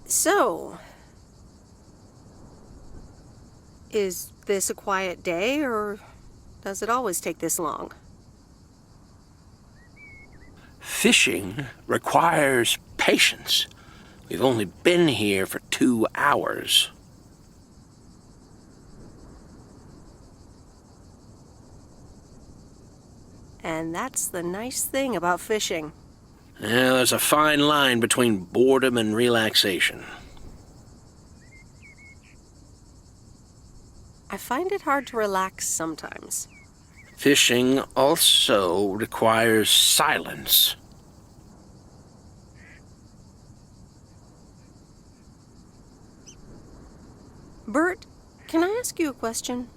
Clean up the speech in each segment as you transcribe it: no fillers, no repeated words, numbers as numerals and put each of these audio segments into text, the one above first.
So, is this a quiet day, or does it always take this long? Fishing requires patience. We've only been here for 2 hours. And that's the nice thing about fishing. Yeah, there's a fine line between boredom and relaxation. I find it hard to relax sometimes. Fishing also requires silence. Bert, can I ask you a question?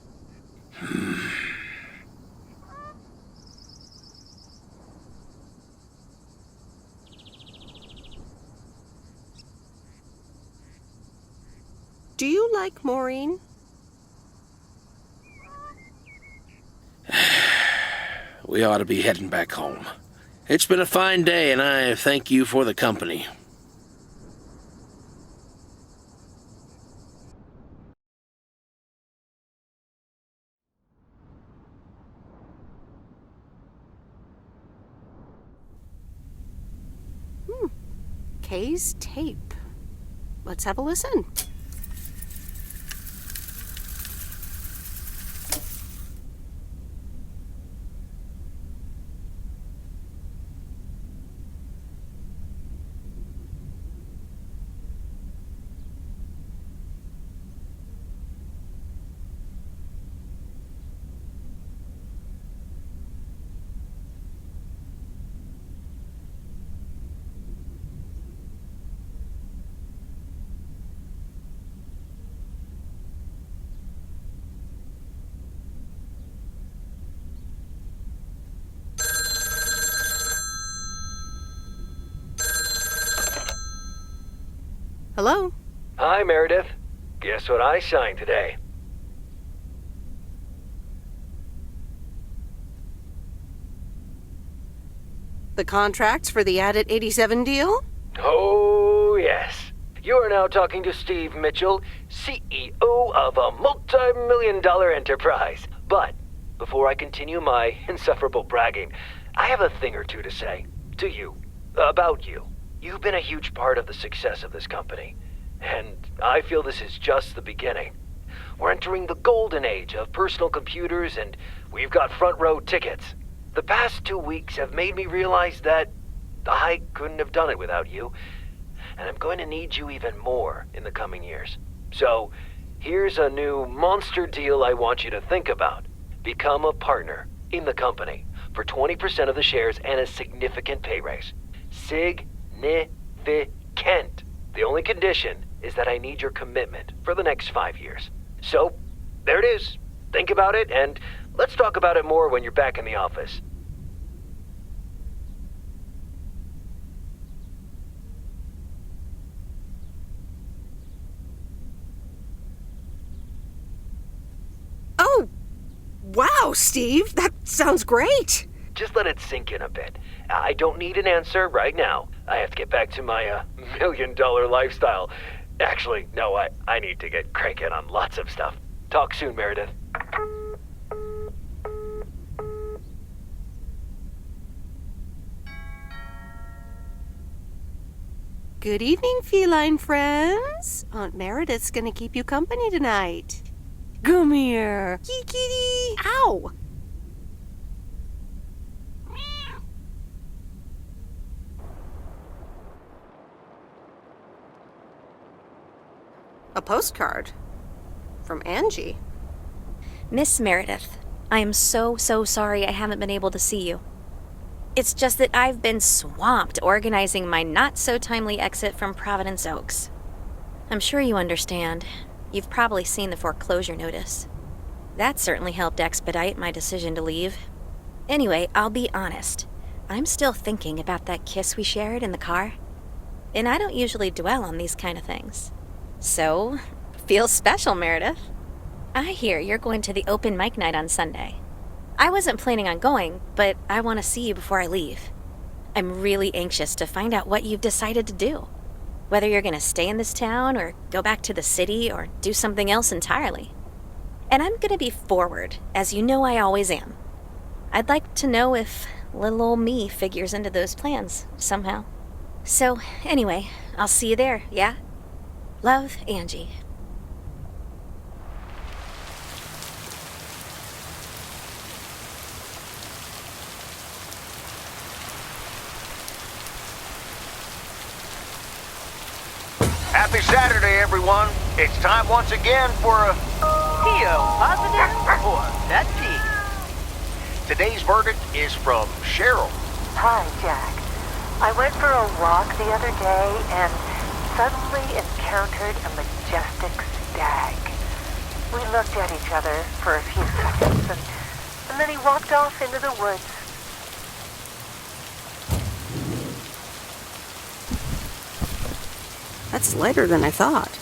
Do you like Maureen? We ought to be heading back home. It's been a fine day, and I thank you for the company. Kay's tape. Let's have a listen. Hello? Hi, Meredith. Guess what I signed today? The contracts for the Addit 87 deal? Oh, yes. You are now talking to Steve Mitchell, CEO of a multi-million-dollar enterprise. But before I continue my insufferable bragging, I have a thing or two to say to you, about you. You've been a huge part of the success of this company, and I feel this is just the beginning. We're entering the golden age of personal computers, and we've got front row tickets. The past 2 weeks have made me realize that I couldn't have done it without you, and I'm going to need you even more in the coming years. So, here's a new monster deal I want you to think about. Become a partner in the company for 20% of the shares and a significant pay raise. Significant. The only condition is that I need your commitment for the next 5 years. So, there it is. Think about it, and let's talk about it more when you're back in the office. Oh, wow, Steve, that sounds great. Just let it sink in a bit. I don't need an answer right now. I have to get back to my million-dollar lifestyle. Actually, no, I need to get cranking on lots of stuff. Talk soon, Meredith. Good evening, feline friends. Aunt Meredith's gonna keep you company tonight. Come here. Kitty. Ow! A postcard from Angie. Miss Meredith, I am so sorry I haven't been able to see you. It's just that I've been swamped organizing my not-so-timely exit from Providence Oaks. I'm sure you understand. You've probably seen the foreclosure notice. That certainly helped expedite my decision to leave. Anyway, I'll be honest. I'm still thinking about that kiss we shared in the car. And I don't usually dwell on these kind of things. So, feels special, Meredith. I hear you're going to the open mic night on Sunday. I wasn't planning on going, but I want to see you before I leave. I'm really anxious to find out what you've decided to do. Whether you're gonna stay in this town, or go back to the city, or do something else entirely. And I'm gonna be forward, as you know I always am. I'd like to know if little old me figures into those plans, somehow. So, anyway, I'll see you there, yeah? Love, Angie. Happy Saturday, everyone. It's time once again for a PO positive or that P. Today's verdict is from Cheryl. Hi, Jack. I went for a walk the other day and suddenly encountered a majestic stag. We looked at each other for a few seconds and then he walked off into the woods. That's lighter than I thought.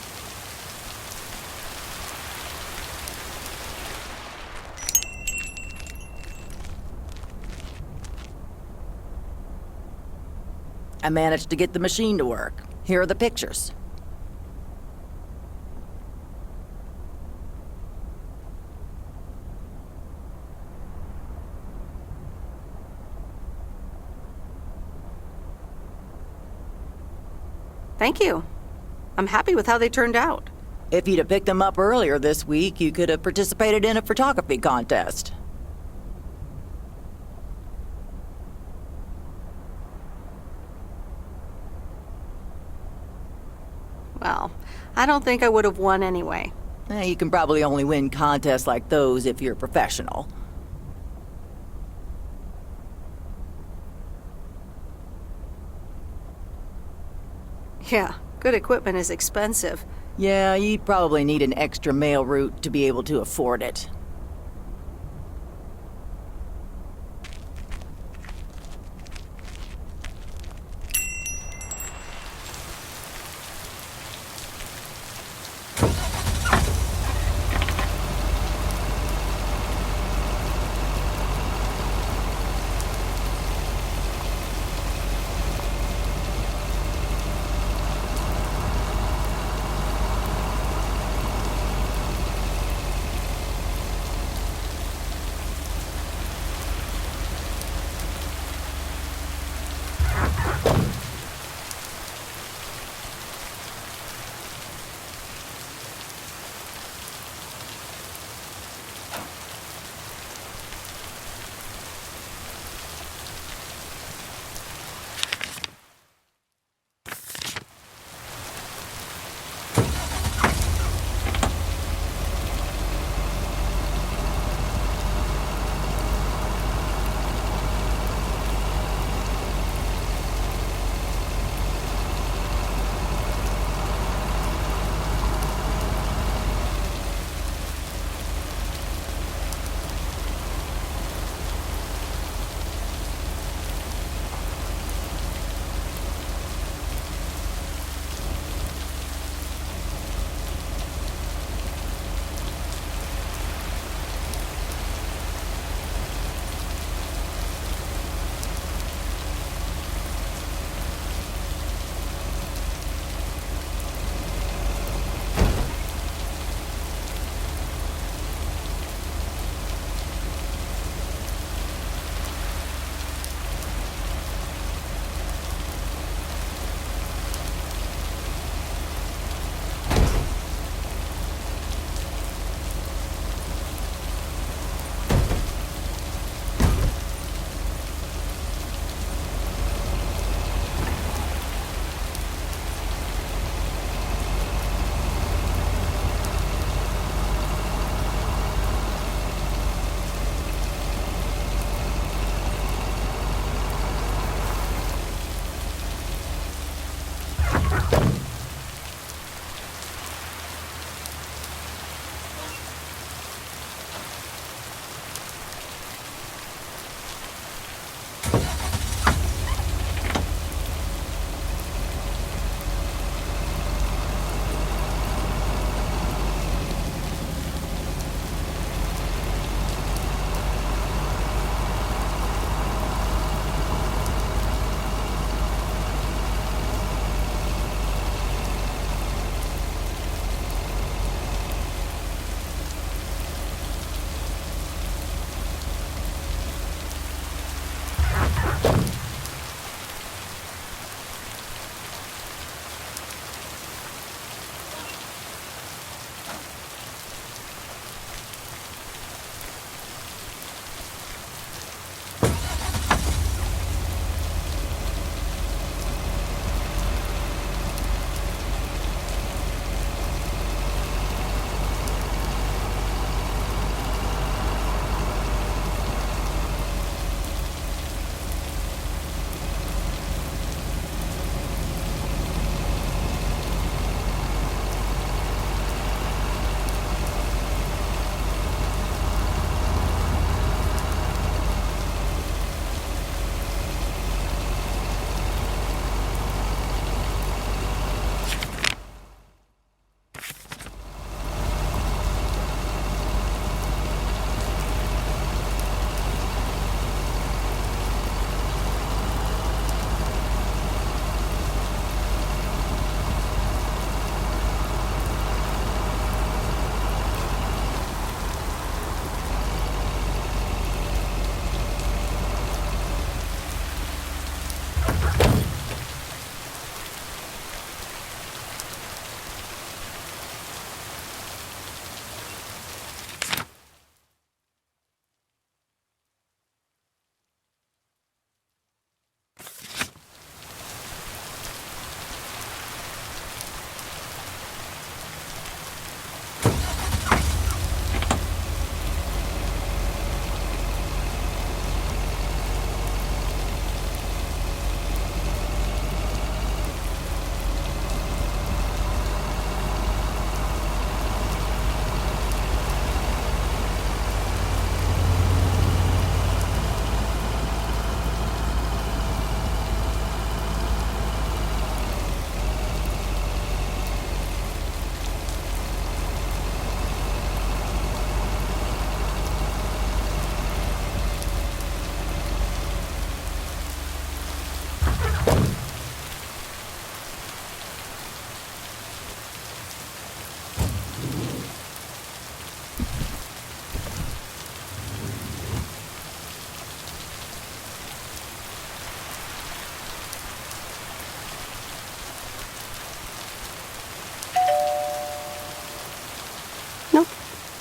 I managed to get the machine to work. Here are the pictures. Thank you. I'm happy with how they turned out. If you'd have picked them up earlier this week, you could have participated in a photography contest. Well, I don't think I would have won anyway. You can probably only win contests like those if you're a professional. Yeah, good equipment is expensive. Yeah, you'd probably need an extra mail route to be able to afford it.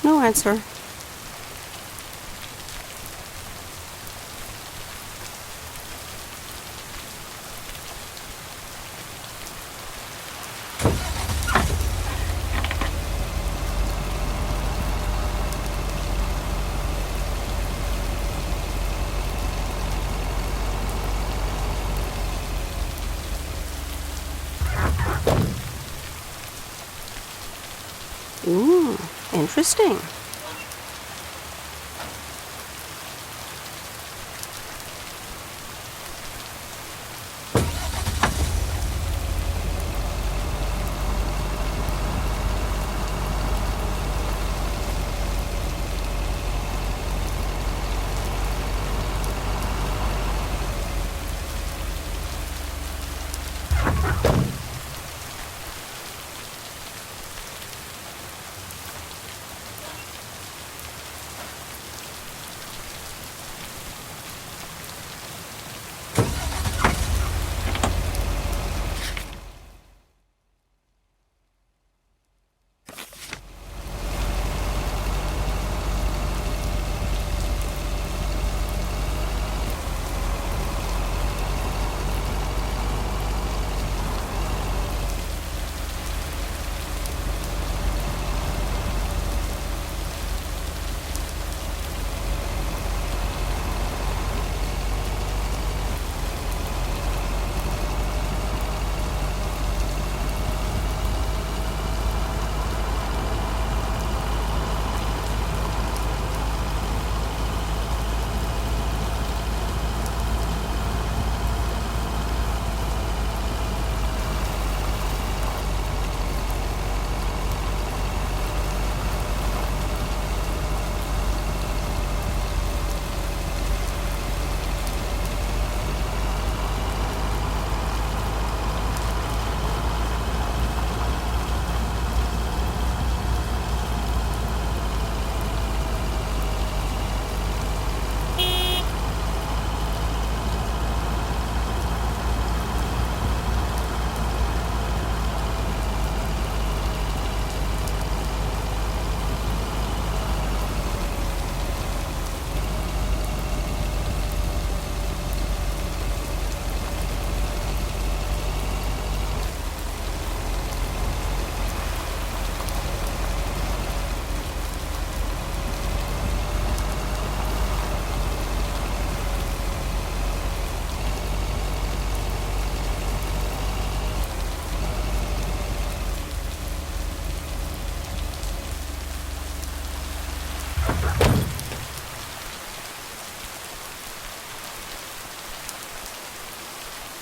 No answer. Ooh, interesting.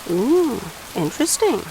Ooh, interesting.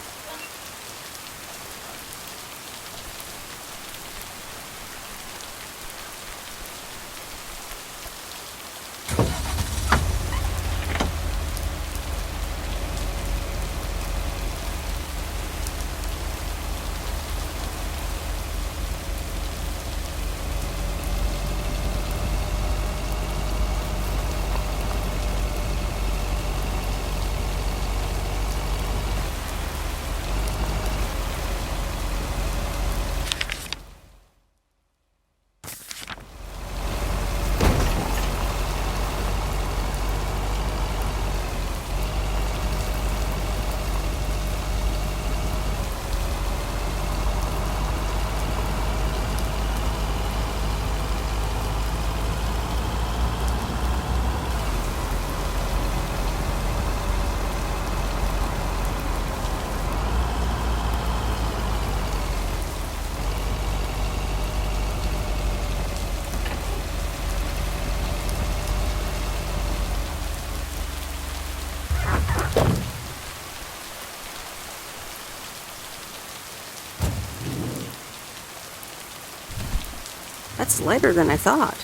That's lighter than I thought.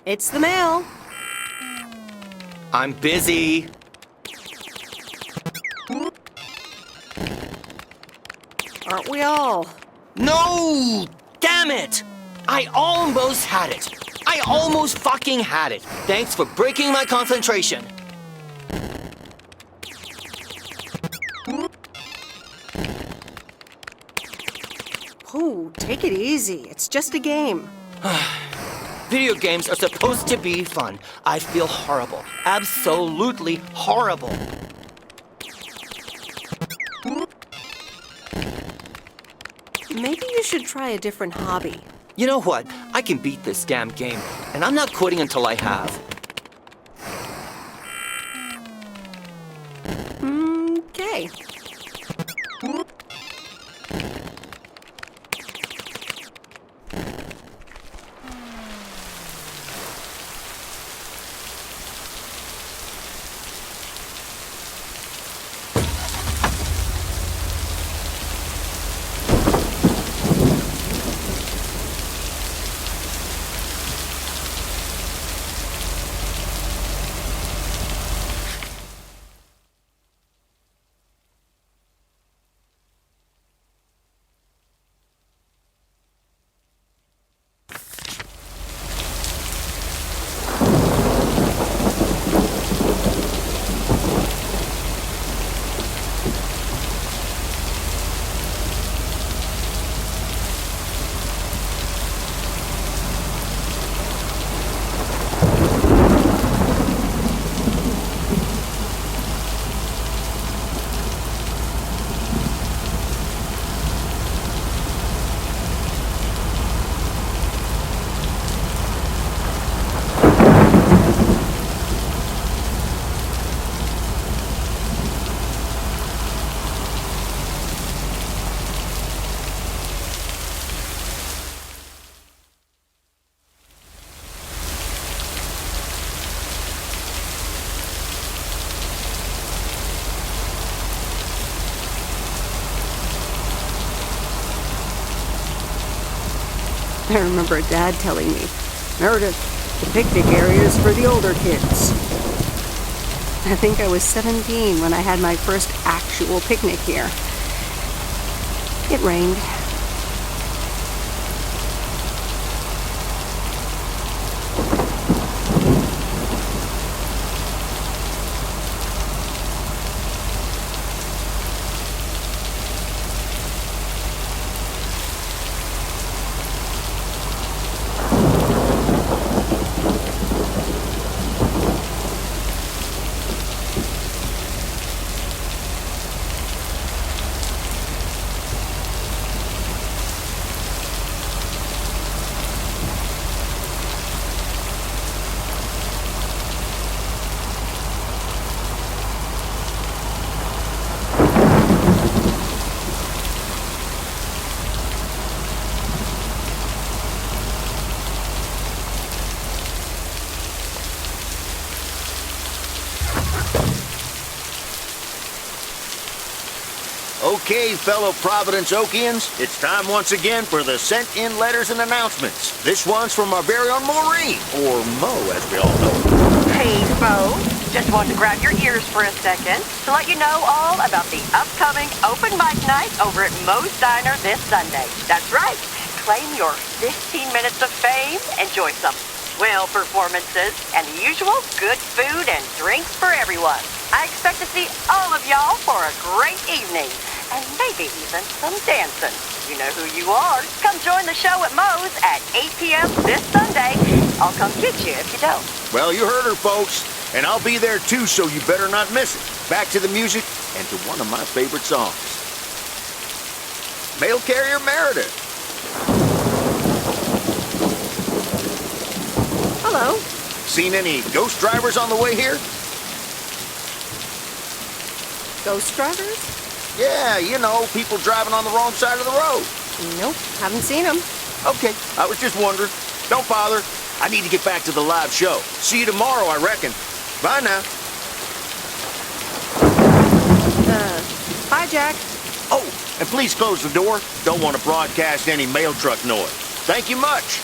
It's the mail. I'm busy. Aren't we all? No! Damn it! I almost had it. I almost fucking had it. Thanks for breaking my concentration. Oh, take it easy. It's just a game. Video games are supposed to be fun. I feel horrible. Absolutely horrible. Maybe you should try a different hobby. You know what? I can beat this damn game, and I'm not quitting until I have. Okay. I remember Dad telling me, Meredith, the picnic area is for the older kids. I think I was 17 when I had my first actual picnic here. It rained. Okay, fellow Providence Okians, it's time once again for the sent-in letters and announcements. This one's from our very own Maureen, or Mo, as we all know. Hey, folks. Just wanted to grab your ears for a second to let you know all about the upcoming open mic night over at Moe's Diner this Sunday. That's right. Claim your 15 minutes of fame, enjoy some swell performances, and the usual good food and drinks for everyone. I expect to see all of y'all for a great evening, and maybe even some dancing. You know who you are. Come join the show at Moe's at 8 p.m. this Sunday. I'll come get you if you don't. Well, you heard her, folks. And I'll be there too, so you better not miss it. Back to the music and to one of my favorite songs. Mail Carrier Meredith. Hello. Seen any ghost drivers on the way here? Ghost drivers? Yeah, you know, people driving on the wrong side of the road. Nope, haven't seen them. Okay, I was just wondering. Don't bother. I need to get back to the live show. See you tomorrow, I reckon. Bye now. Bye, Jack. Oh, and please close the door. Don't want to broadcast any mail truck noise. Thank you much.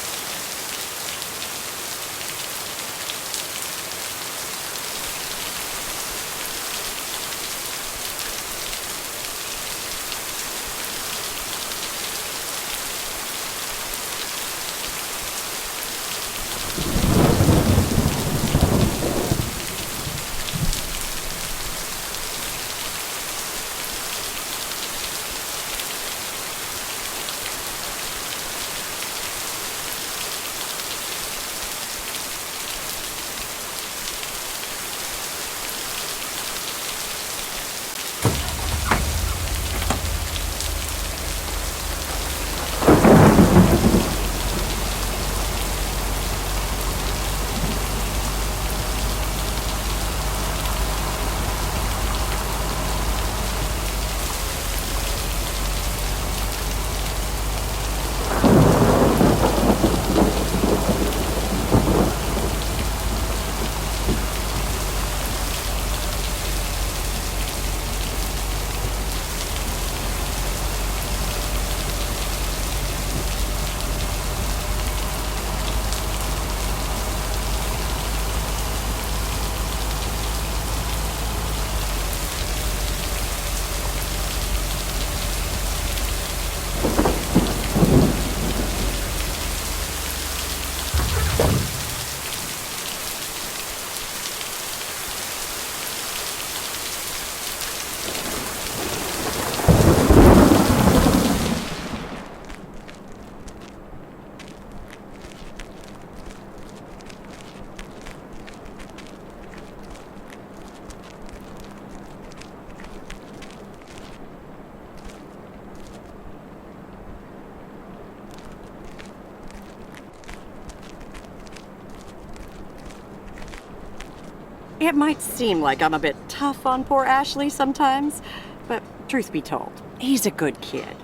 It might seem like I'm a bit tough on poor Ashley sometimes, but truth be told, he's a good kid.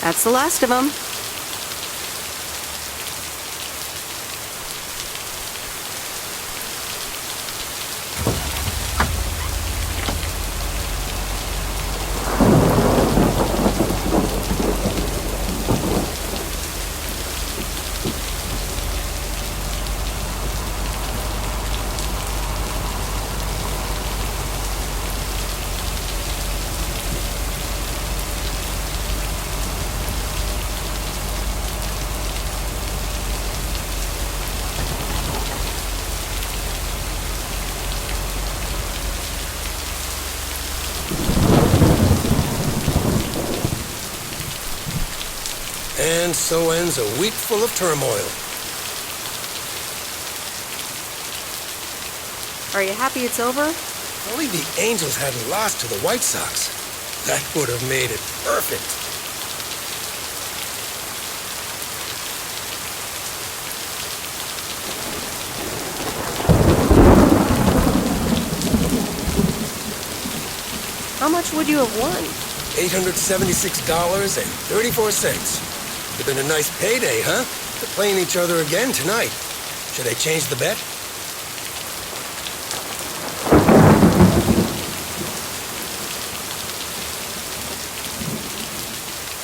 That's the last of them. And so ends a week full of turmoil. Are you happy it's over? Only the Angels hadn't lost to the White Sox. That would have made it perfect. How much would you have won? $876.34. Would have been a nice payday, huh? They're playing each other again tonight. Should I change the bet?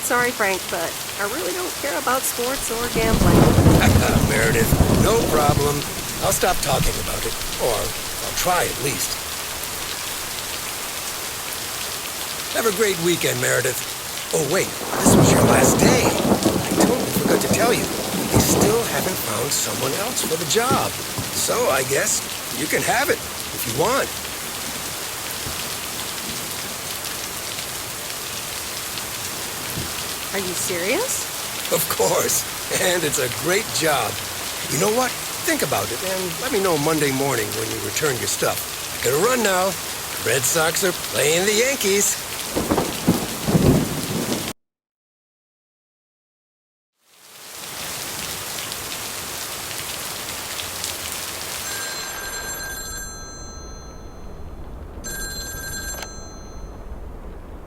Sorry, Frank, but I really don't care about sports or gambling. Meredith, no problem. I'll stop talking about it. Or I'll try at least. Have a great weekend, Meredith. Oh, wait, this was your last day. I totally forgot to tell you. They still haven't found someone else for the job. So I guess you can have it if you want. Are you serious? Of course. And it's a great job. You know what? Think about it and let me know Monday morning when you return your stuff. I gotta run now. The Red Sox are playing the Yankees.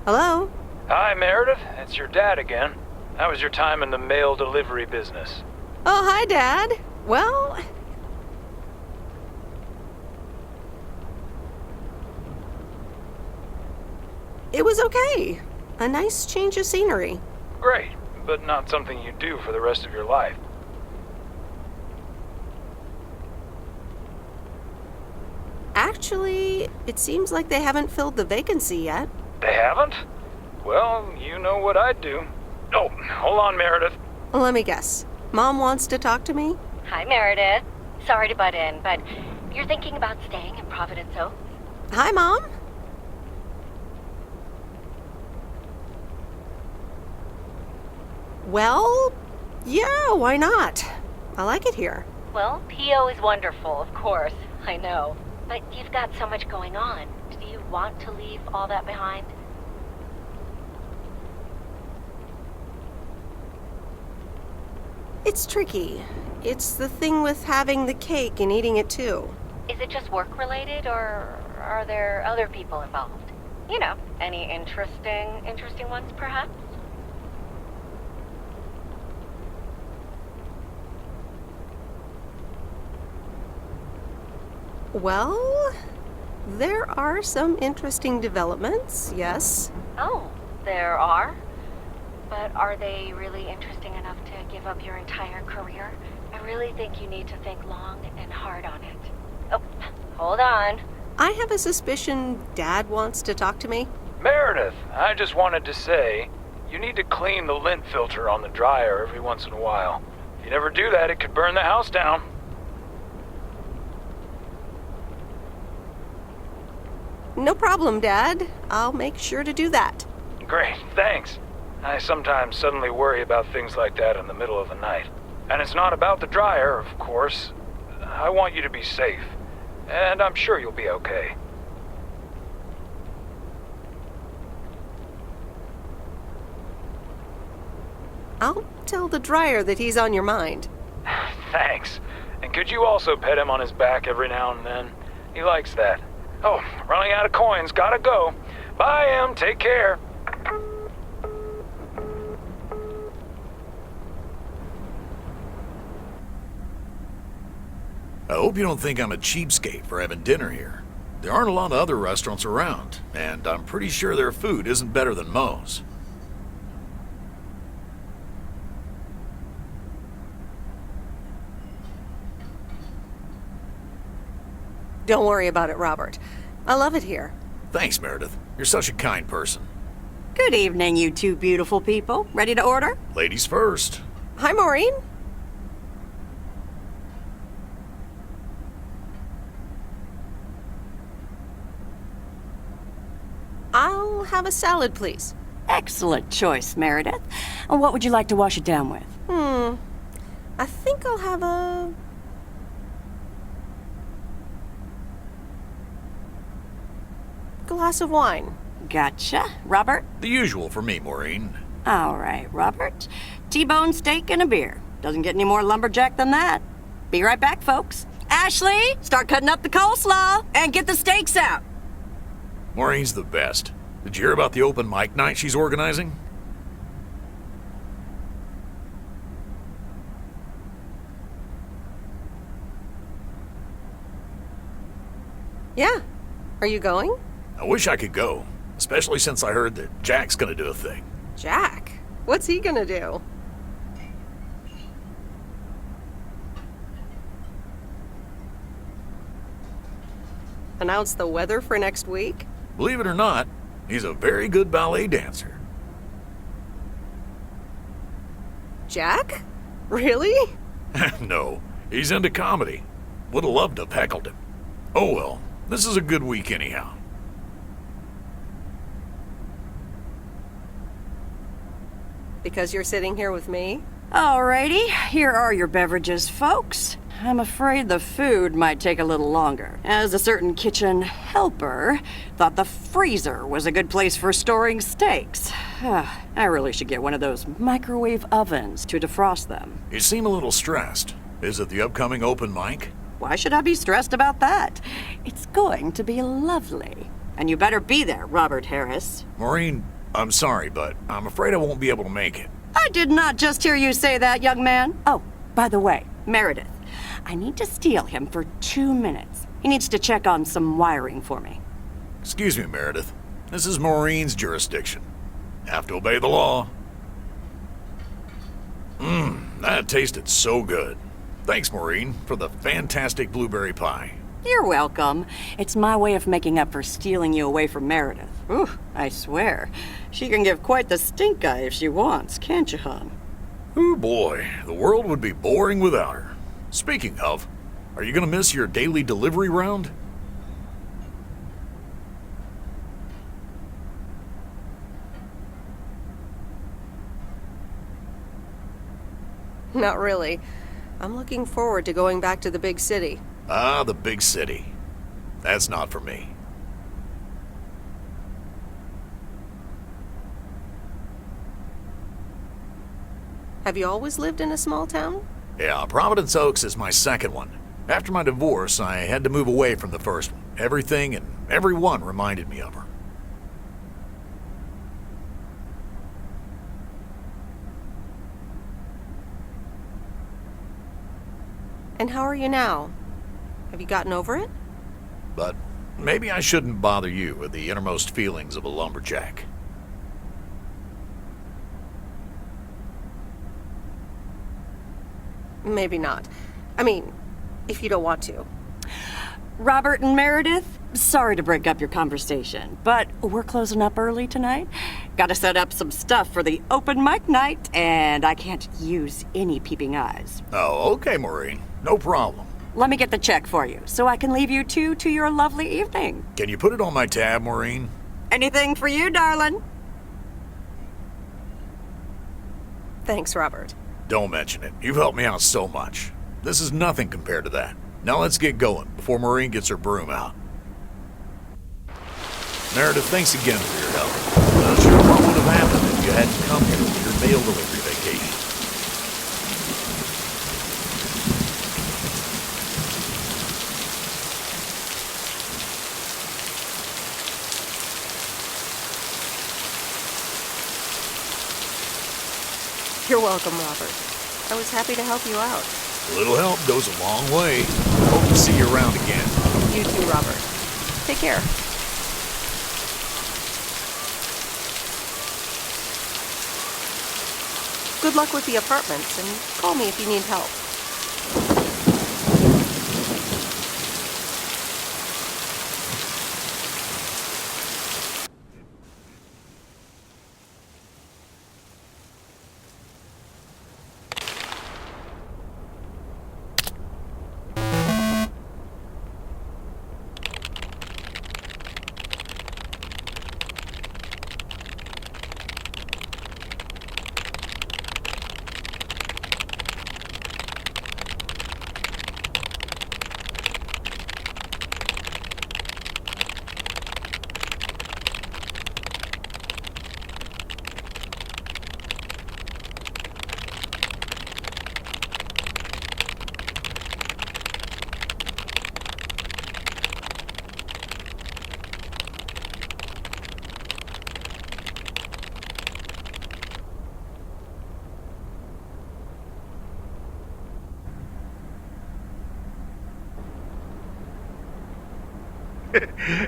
Hello? Hi, Meredith. It's your dad again. How was your time in the mail delivery business? Oh, hi, Dad. Well... it was okay. A nice change of scenery. Great, but not something you do for the rest of your life. Actually, it seems like they haven't filled the vacancy yet. They haven't? Well, you know what I'd do. Oh, hold on, Meredith. Let me guess. Mom wants to talk to me? Hi, Meredith. Sorry to butt in, but you're thinking about staying in Providence Oaks? Hi, Mom. Well, yeah, why not? I like it here. Well, PO is wonderful, of course. I know. But you've got so much going on. Do you want to leave all that behind? It's tricky. It's the thing with having the cake and eating it too. Is it just work-related, or are there other people involved? You know, any interesting ones, perhaps? Well, there are some interesting developments, yes. Oh, there are? But are they really interesting enough to give up your entire career? I really think you need to think long and hard on it. Oh, hold on. I have a suspicion Dad wants to talk to me. Meredith, I just wanted to say, you need to clean the lint filter on the dryer every once in a while. If you never do that, it could burn the house down. No problem, Dad. I'll make sure to do that. Great, thanks. I sometimes suddenly worry about things like that in the middle of the night. And it's not about the dryer, of course. I want you to be safe. And I'm sure you'll be okay. I'll tell the dryer that he's on your mind. Thanks. And could you also pet him on his back every now and then? He likes that. Oh, running out of coins. Gotta go. Bye, Em. Take care. I hope you don't think I'm a cheapskate for having dinner here. There aren't a lot of other restaurants around, and I'm pretty sure their food isn't better than Moe's. Don't worry about it, Robert. I love it here. Thanks, Meredith. You're such a kind person. Good evening, you two beautiful people. Ready to order? Ladies first. Hi, Maureen. I'll have a salad, please. Excellent choice, Meredith. And what would you like to wash it down with? I think I'll have a... glass of wine. Gotcha. Robert? The usual for me, Maureen. All right, Robert. T-bone steak and a beer. Doesn't get any more lumberjack than that. Be right back, folks. Ashley, start cutting up the coleslaw and get the steaks out. Maureen's the best. Did you hear about the open mic night she's organizing? Yeah. Are you going? I wish I could go, especially since I heard that Jack's gonna do a thing. Jack? What's he gonna do? Announce the weather for next week? Believe it or not, he's a very good ballet dancer. Jack? Really? No, he's into comedy. Would have loved to have heckled him. Oh well, this is a good week anyhow. Because you're sitting here with me? Alrighty, here are your beverages, folks. I'm afraid the food might take a little longer, as a certain kitchen helper thought the freezer was a good place for storing steaks. I really should get one of those microwave ovens to defrost them. You seem a little stressed. Is it the upcoming open mic? Why should I be stressed about that? It's going to be lovely. And you better be there, Robert Harris. Maureen, I'm sorry, but I'm afraid I won't be able to make it. I did not just hear you say that, young man. Oh, by the way, Meredith, I need to steal him for 2 minutes. He needs to check on some wiring for me. Excuse me, Meredith. This is Maureen's jurisdiction. Have to obey the law. That tasted so good. Thanks, Maureen, for the fantastic blueberry pie. You're welcome. It's my way of making up for stealing you away from Meredith. Ooh, I swear. She can give quite the stink eye if she wants, can't you, hon? Ooh, boy. The world would be boring without her. Speaking of, are you gonna miss your daily delivery round? Not really. I'm looking forward to going back to the big city. Ah, the big city. That's not for me. Have you always lived in a small town? Yeah, Providence Oaks is my second one. After my divorce, I had to move away from the first one. Everything and everyone reminded me of her. And how are you now? Have you gotten over it? But maybe I shouldn't bother you with the innermost feelings of a lumberjack. Maybe not. I mean, if you don't want to. Robert and Meredith, sorry to break up your conversation, but we're closing up early tonight. Gotta set up some stuff for the open mic night, and I can't use any peeping eyes. Oh, okay, Maureen. No problem. Let me get the check for you, so I can leave you two to your lovely evening. Can you put it on my tab, Maureen? Anything for you, darling. Thanks, Robert. Don't mention it. You've helped me out so much. This is nothing compared to that. Now let's get going before Maureen gets her broom out. Meredith, thanks again for your help. Not sure what would have happened if you hadn't come here for your mail delivery vacation. You're welcome, Robert. I was happy to help you out. A little help goes a long way. Hope to see you around again. You too, Robert. Take care. Good luck with the apartments, and call me if you need help.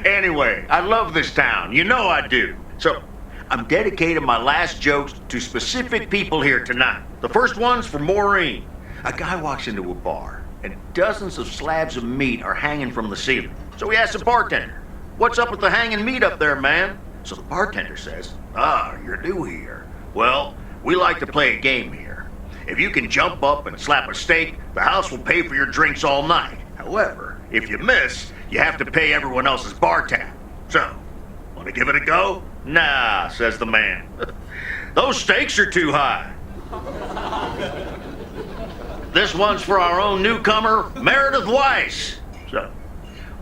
Anyway, I love this town. You know I do. So, I'm dedicating my last jokes to specific people here tonight. The first one's for Maureen. A guy walks into a bar, and dozens of slabs of meat are hanging from the ceiling. So he asks the bartender, "What's up with the hanging meat up there, man?" So the bartender says, "Ah, you're new here. Well, we like to play a game here. If you can jump up and slap a steak, the house will pay for your drinks all night. However, if you miss, you have to pay everyone else's bar tab. So, want to give it a go?" "Nah," says the man. "Those stakes are too high." This one's for our own newcomer, Meredith Weiss. So,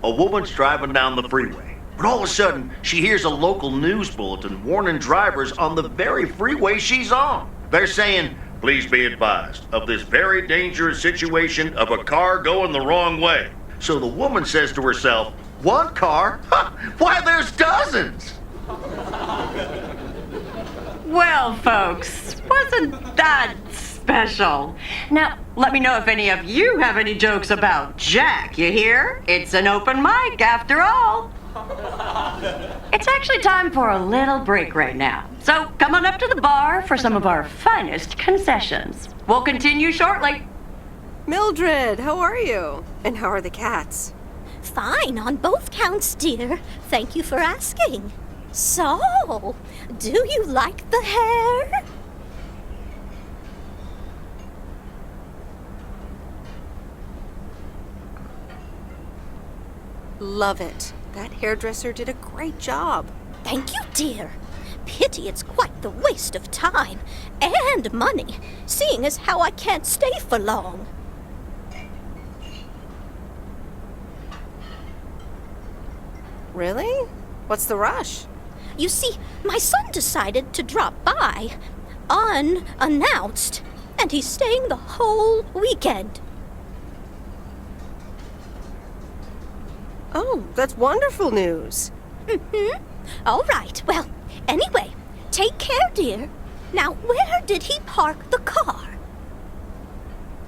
a woman's driving down the freeway, but all of a sudden, she hears a local news bulletin warning drivers on the very freeway she's on. They're saying, "Please be advised of this very dangerous situation of a car going the wrong way." So the woman says to herself, "One car? Why, there's dozens!" Well, folks, wasn't that special? Now, let me know if any of you have any jokes about Jack, you hear? It's an open mic after all. It's actually time for a little break right now. So come on up to the bar for some of our finest concessions. We'll continue shortly. Mildred, how are you? And how are the cats? Fine on both counts, dear. Thank you for asking. So, do you like the hair? Love it. That hairdresser did a great job. Thank you, dear. Pity it's quite the waste of time and money, seeing as how I can't stay for long. Really? What's the rush? You see, my son decided to drop by, unannounced, and he's staying the whole weekend. Oh, that's wonderful news. Mm-hmm. All right, well, anyway, take care, dear. Now, where did he park the car?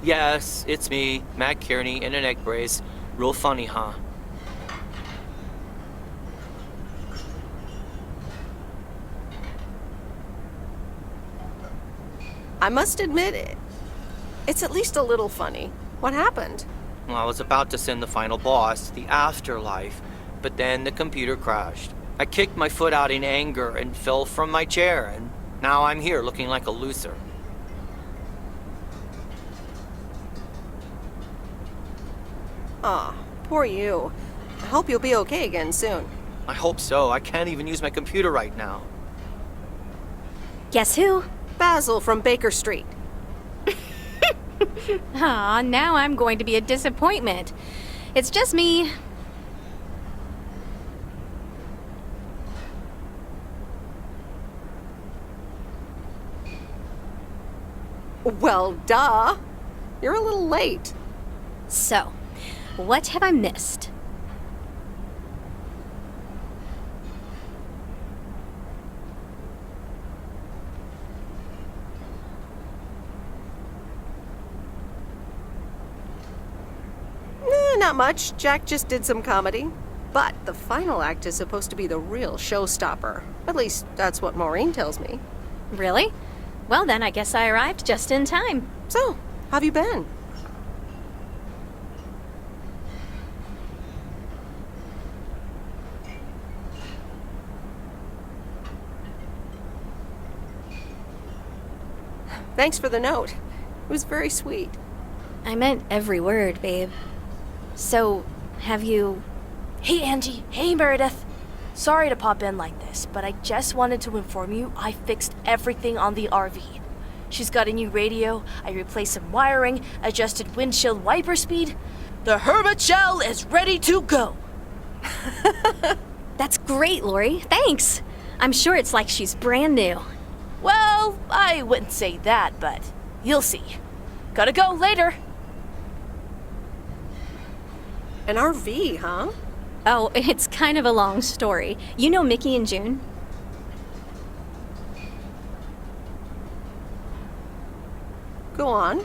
Yes, it's me, Matt Kearney, in an egg brace. Real funny, huh? I must admit, it's at least a little funny. What happened? Well, I was about to send the final boss, the afterlife, but then the computer crashed. I kicked my foot out in anger and fell from my chair, and now I'm here looking like a loser. Aw, poor you. I hope you'll be okay again soon. I hope so. I can't even use my computer right now. Guess who? Basil from Baker Street. Aw, now I'm going to be a disappointment. It's just me. Well, duh. You're a little late. So, what have I missed? Not much. Jack just did some comedy. But the final act is supposed to be the real showstopper. At least, that's what Maureen tells me. Really? Well, then I guess I arrived just in time. So, how have you been? Thanks for the note. It was very sweet. I meant every word, babe. So, have you... Hey, Angie. Hey, Meredith. Sorry to pop in like this, but I just wanted to inform you I fixed everything on the RV. She's got a new radio, I replaced some wiring, adjusted windshield wiper speed. The Hermit Shell is ready to go. That's great, Lori. Thanks. I'm sure it's like she's brand new. Well, I wouldn't say that, but you'll see. Gotta go later. An RV, huh? Oh, it's kind of a long story. You know Mickey and June? Go on.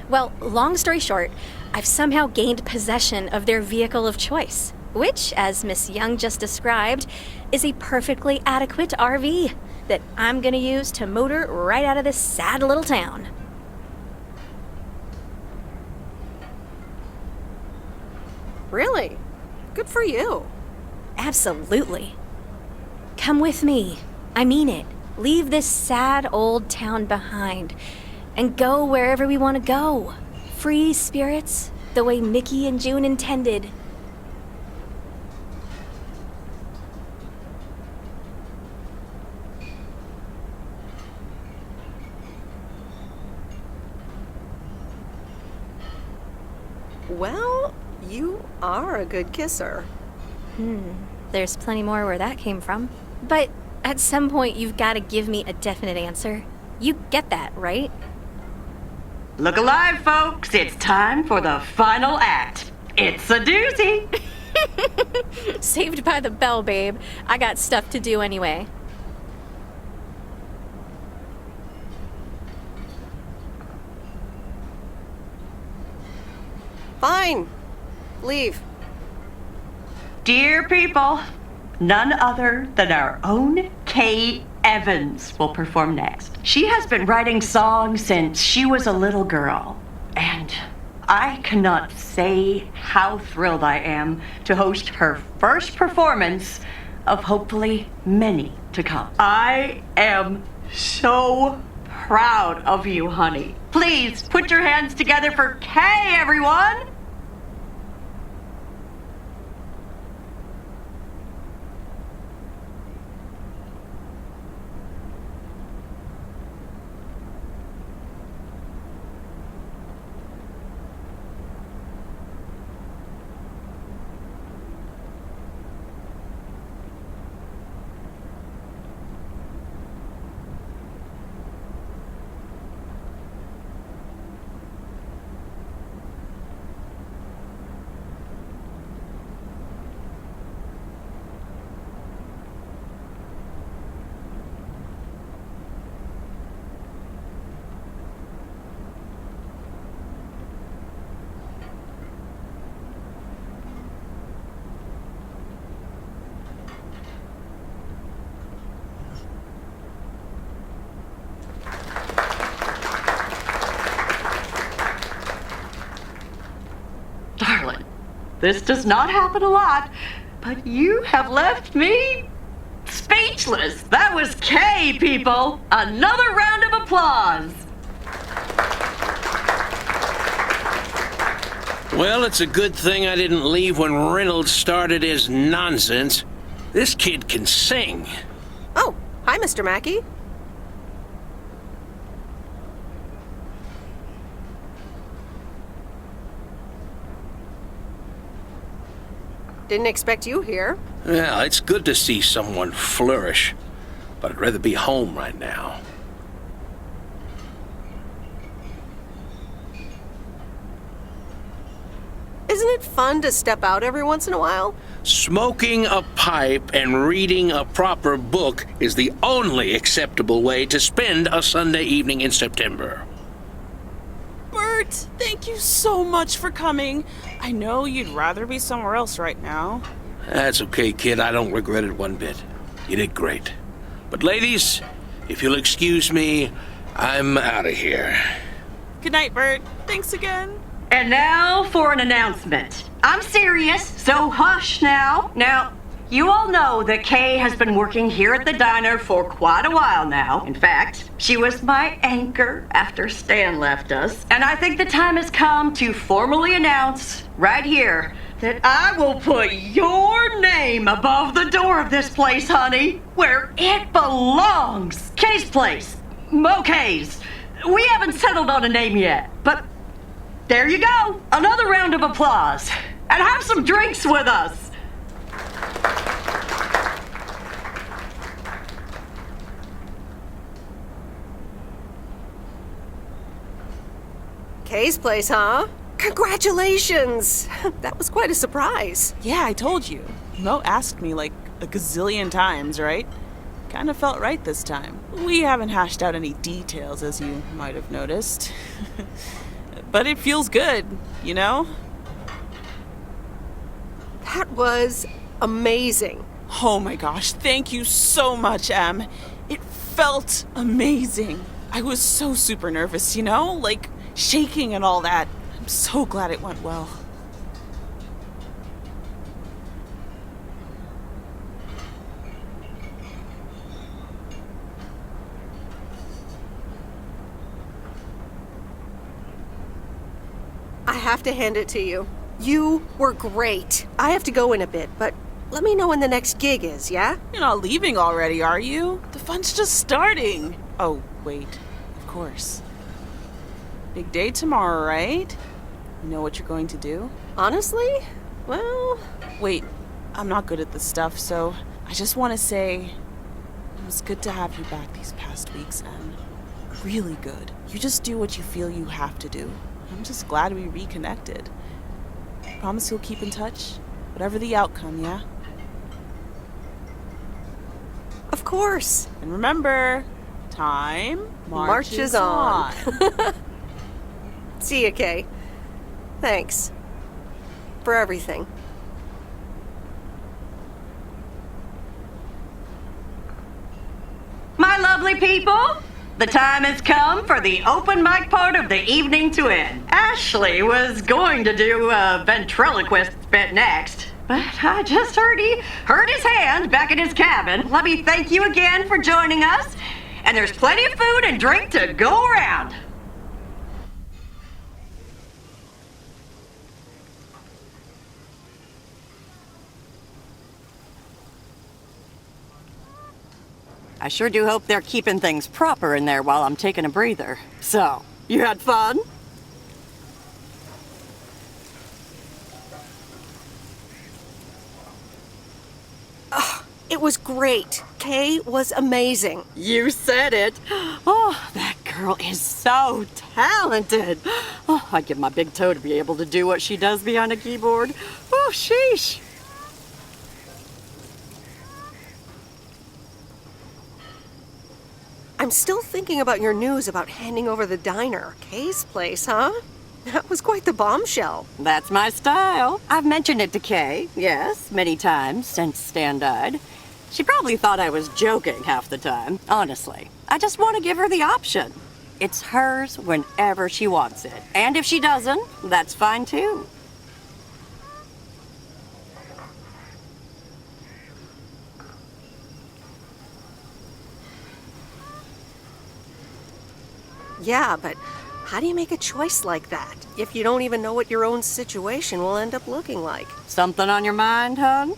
Well, long story short, I've somehow gained possession of their vehicle of choice. which, as Miss Young just described, is a perfectly adequate RV that I'm gonna use to motor right out of this sad little town. Really? Good for you. Absolutely. Come with me. I mean it. Leave this sad old town behind and go wherever we want to go. Free spirits, the way Mickey and June intended. Well, you are a good kisser. There's plenty more where that came from. But at some point, you've got to give me a definite answer. You get that, right? Look alive, folks. It's time for the final act. It's a doozy. Saved by the bell, babe. I got stuff to do anyway. Fine. Leave. Dear people, none other than our own Kay Evans will perform next. She has been writing songs since she was a little girl, and I cannot say how thrilled I am to host her first performance of hopefully many to come. I am so proud of you, honey. Please put your hands together for Kay, everyone! Darling, this does not happen a lot, but you have left me speechless. That was Kay, people. Another round of applause. Well, it's a good thing I didn't leave when Reynolds started his nonsense. This kid can sing. Oh, hi, Mr. Mackey. Didn't expect you here. Well, it's good to see someone flourish, but I'd rather be home right now. Isn't it fun to step out every once in a while? Smoking a pipe and reading a proper book is the only acceptable way to spend a Sunday evening in September. Bert, thank you so much for coming. I know you'd rather be somewhere else right now. That's okay, kid. I don't regret it one bit. You did great. But ladies, if you'll excuse me, I'm out of here. Good night, Bert. Thanks again. And now for an announcement. I'm serious, so hush now. Now, you all know that Kay has been working here at the diner for quite a while now. In fact, she was my anchor after Stan left us. And I think the time has come to formally announce right here that I will put your name above the door of this place, honey, where it belongs. Kay's Place. Mo Kay's. We haven't settled on a name yet, but there you go. Another round of applause. And have some drinks with us. Kay's Place, huh? Congratulations! That was quite a surprise. Yeah, I told you. Mo asked me like a gazillion times, right? Kind of felt right this time. We haven't hashed out any details, as you might have noticed. But it feels good, you know? That was amazing. Oh my gosh, thank you so much, Em. It felt amazing. I was so super nervous, you know? Like, shaking and all that. I'm so glad it went well. I have to hand it to you. You were great. I have to go in a bit, but let me know when the next gig is, yeah? You're not leaving already, are you? The fun's just starting. Oh, wait. Of course. Big day tomorrow, right? You know what you're going to do? Honestly? Well... Wait, I'm not good at this stuff, so I just want to say it was good to have you back these past weeks, Em. Really good. You just do what you feel you have to do. I'm just glad we reconnected. Promise you'll keep in touch, whatever the outcome, yeah? Of course. And remember, time marches on. See ya, Kay. Thanks. For everything. My lovely people, the time has come for the open mic part of the evening to end. Ashley was going to do a ventriloquist bit next, but I just heard he hurt his hand back in his cabin. Let me thank you again for joining us, and there's plenty of food and drink to go around. I sure do hope they're keeping things proper in there while I'm taking a breather. So, you had fun? It was great. Kay was amazing. You said it. Oh, that girl is so talented. Oh, I'd give my big toe to be able to do what she does behind a keyboard. Oh, sheesh. I'm still thinking about your news about handing over the diner. Kay's place, huh? That was quite the bombshell. That's my style. I've mentioned it to Kay, yes, many times since Stan died. She probably thought I was joking half the time, honestly. I just want to give her the option. It's hers whenever she wants it. And if she doesn't, that's fine too. Yeah, but how do you make a choice like that if you don't even know what your own situation will end up looking like? Something on your mind, hon?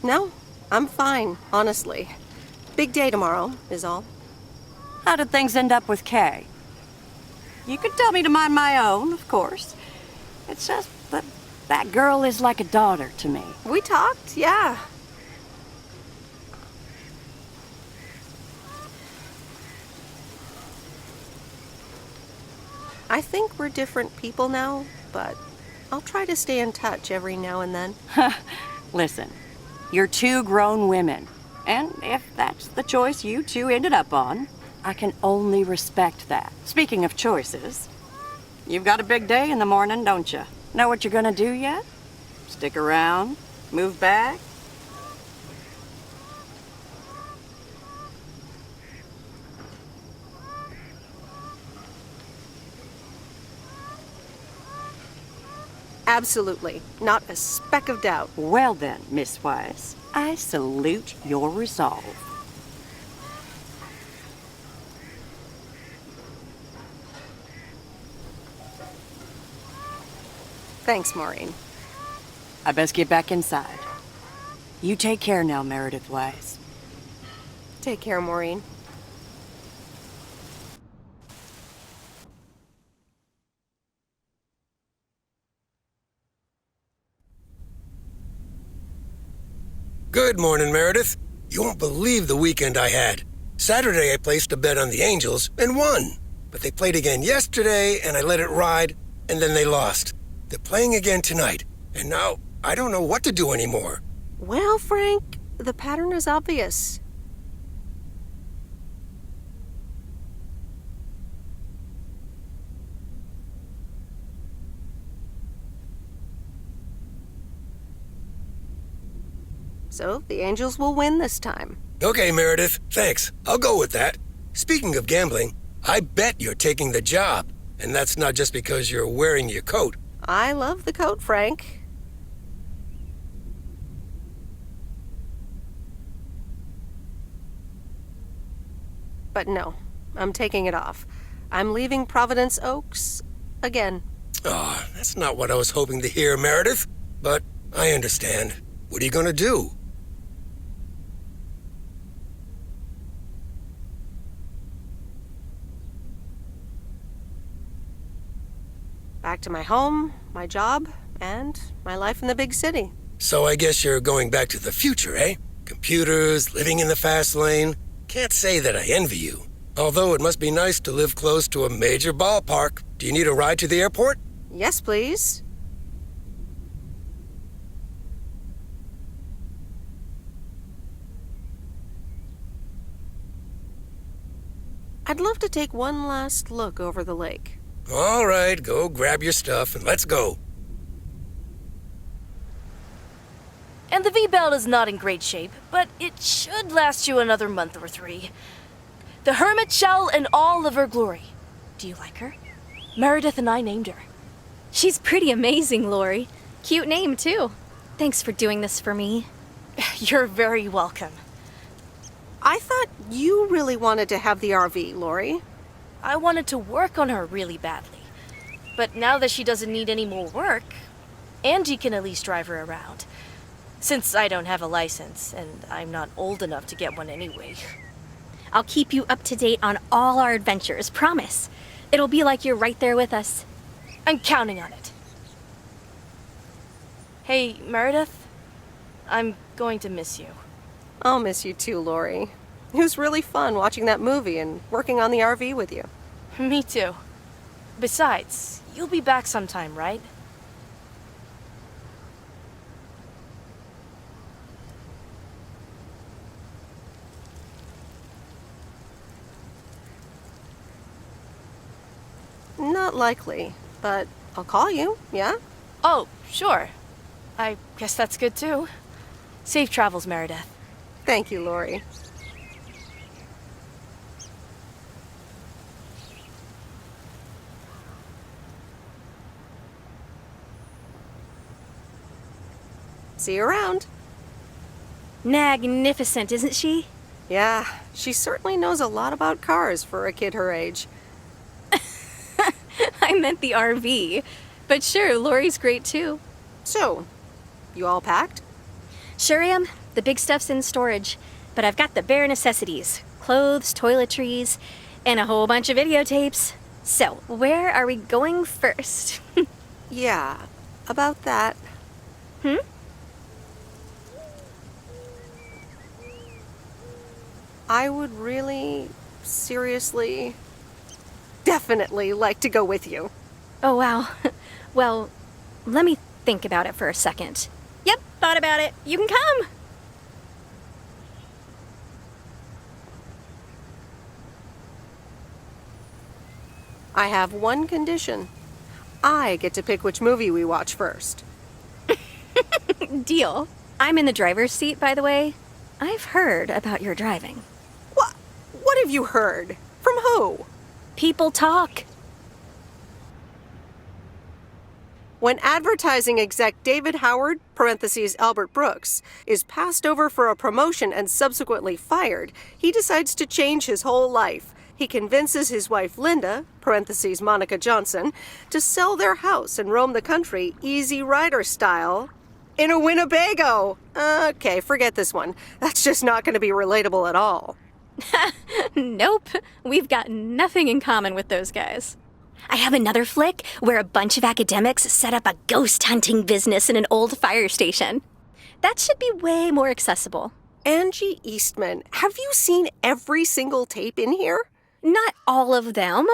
No, I'm fine, honestly. Big day tomorrow, is all. How did things end up with Kay? You could tell me to mind my own, of course. It's just that that girl is like a daughter to me. We talked, yeah. I think we're different people now, but I'll try to stay in touch every now and then. Listen, you're two grown women, and if that's the choice you two ended up on, I can only respect that. Speaking of choices, you've got a big day in the morning, don't you? Know what you're gonna do yet? Stick around? Move back? Absolutely. Not a speck of doubt. Well then, Miss Weiss, I salute your resolve. Thanks, Maureen. I best get back inside. You take care now, Meredith Weiss. Take care, Maureen. Good morning, Meredith. You won't believe the weekend I had. Saturday I placed a bet on the Angels and won. But they played again yesterday and I let it ride, and then they lost. They're playing again tonight, and now I don't know what to do anymore. Well, Frank, the pattern is obvious. So, the Angels will win this time. Okay, Meredith, thanks. I'll go with that. Speaking of gambling, I bet you're taking the job. And that's not just because you're wearing your coat. I love the coat, Frank. But no, I'm taking it off. I'm leaving Providence Oaks again. Oh, that's not what I was hoping to hear, Meredith. But I understand. What are you gonna do? Back to my home, my job, and my life in the big city. So I guess you're going back to the future, eh? Computers, living in the fast lane. Can't say that I envy you. Although it must be nice to live close to a major ballpark. Do you need a ride to the airport? Yes, please. I'd love to take one last look over the lake. All right, go grab your stuff and let's go. And the V-Belt is not in great shape, but it should last you another month or 3. The Hermit Shell in all of her glory. Do you like her? Meredith and I named her. She's pretty amazing, Lori. Cute name, too. Thanks for doing this for me. You're very welcome. I thought you really wanted to have the RV, Lori. I wanted to work on her really badly. But now that she doesn't need any more work, Angie can at least drive her around. Since I don't have a license, and I'm not old enough to get one anyway. I'll keep you up to date on all our adventures, promise. It'll be like you're right there with us. I'm counting on it. Hey, Meredith, I'm going to miss you. I'll miss you too, Lori. It was really fun watching that movie and working on the RV with you. Me too. Besides, you'll be back sometime, right? Not likely, but I'll call you, yeah? Oh, sure. I guess that's good too. Safe travels, Meredith. Thank you, Lori. See you around. Magnificent, isn't she? Yeah, she certainly knows a lot about cars for a kid her age. I meant the RV. But sure, Lori's great too. So, you all packed? Sure am. The big stuff's in storage. But I've got the bare necessities. Clothes, toiletries, and a whole bunch of videotapes. So, where are we going first? Yeah, about that. I would really, seriously, definitely like to go with you. Oh, wow. Well, let me think about it for a second. Yep, thought about it. You can come. I have one condition. I get to pick which movie we watch first. Deal. I'm in the driver's seat, by the way. I've heard about your driving. What have you heard? From who? People talk. When advertising exec David Howard, parentheses Albert Brooks, is passed over for a promotion and subsequently fired, he decides to change his whole life. He convinces his wife Linda, parentheses Monica Johnson, to sell their house and roam the country Easy Rider style in a Winnebago. Okay, forget this one. That's just not going to be relatable at all. Nope. We've got nothing in common with those guys. I have another flick where a bunch of academics set up a ghost hunting business in an old fire station. That should be way more accessible. Angie Eastman, have you seen every single tape in here? Not all of them,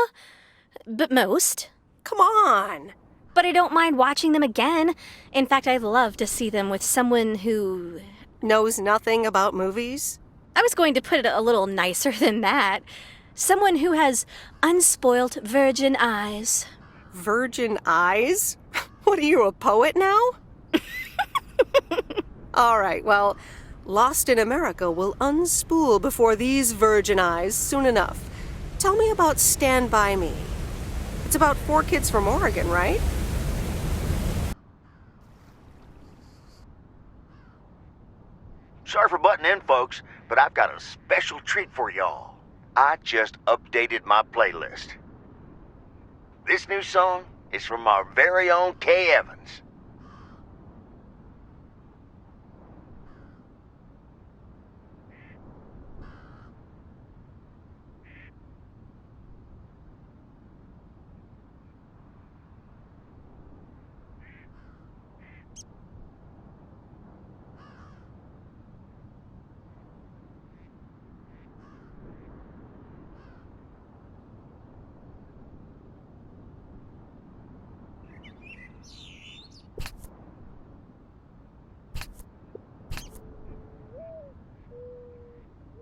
but most. Come on. But I don't mind watching them again. In fact, I'd love to see them with someone who knows nothing about movies? I was going to put it a little nicer than that. Someone who has unspoilt virgin eyes. Virgin eyes? What are you, a poet now? All right, well, Lost in America will unspool before these virgin eyes soon enough. Tell me about Stand By Me. It's about 4 kids from Oregon, right? Sorry for butting in, folks, but I've got a special treat for y'all. I just updated my playlist. This new song is from our very own Kay Evans.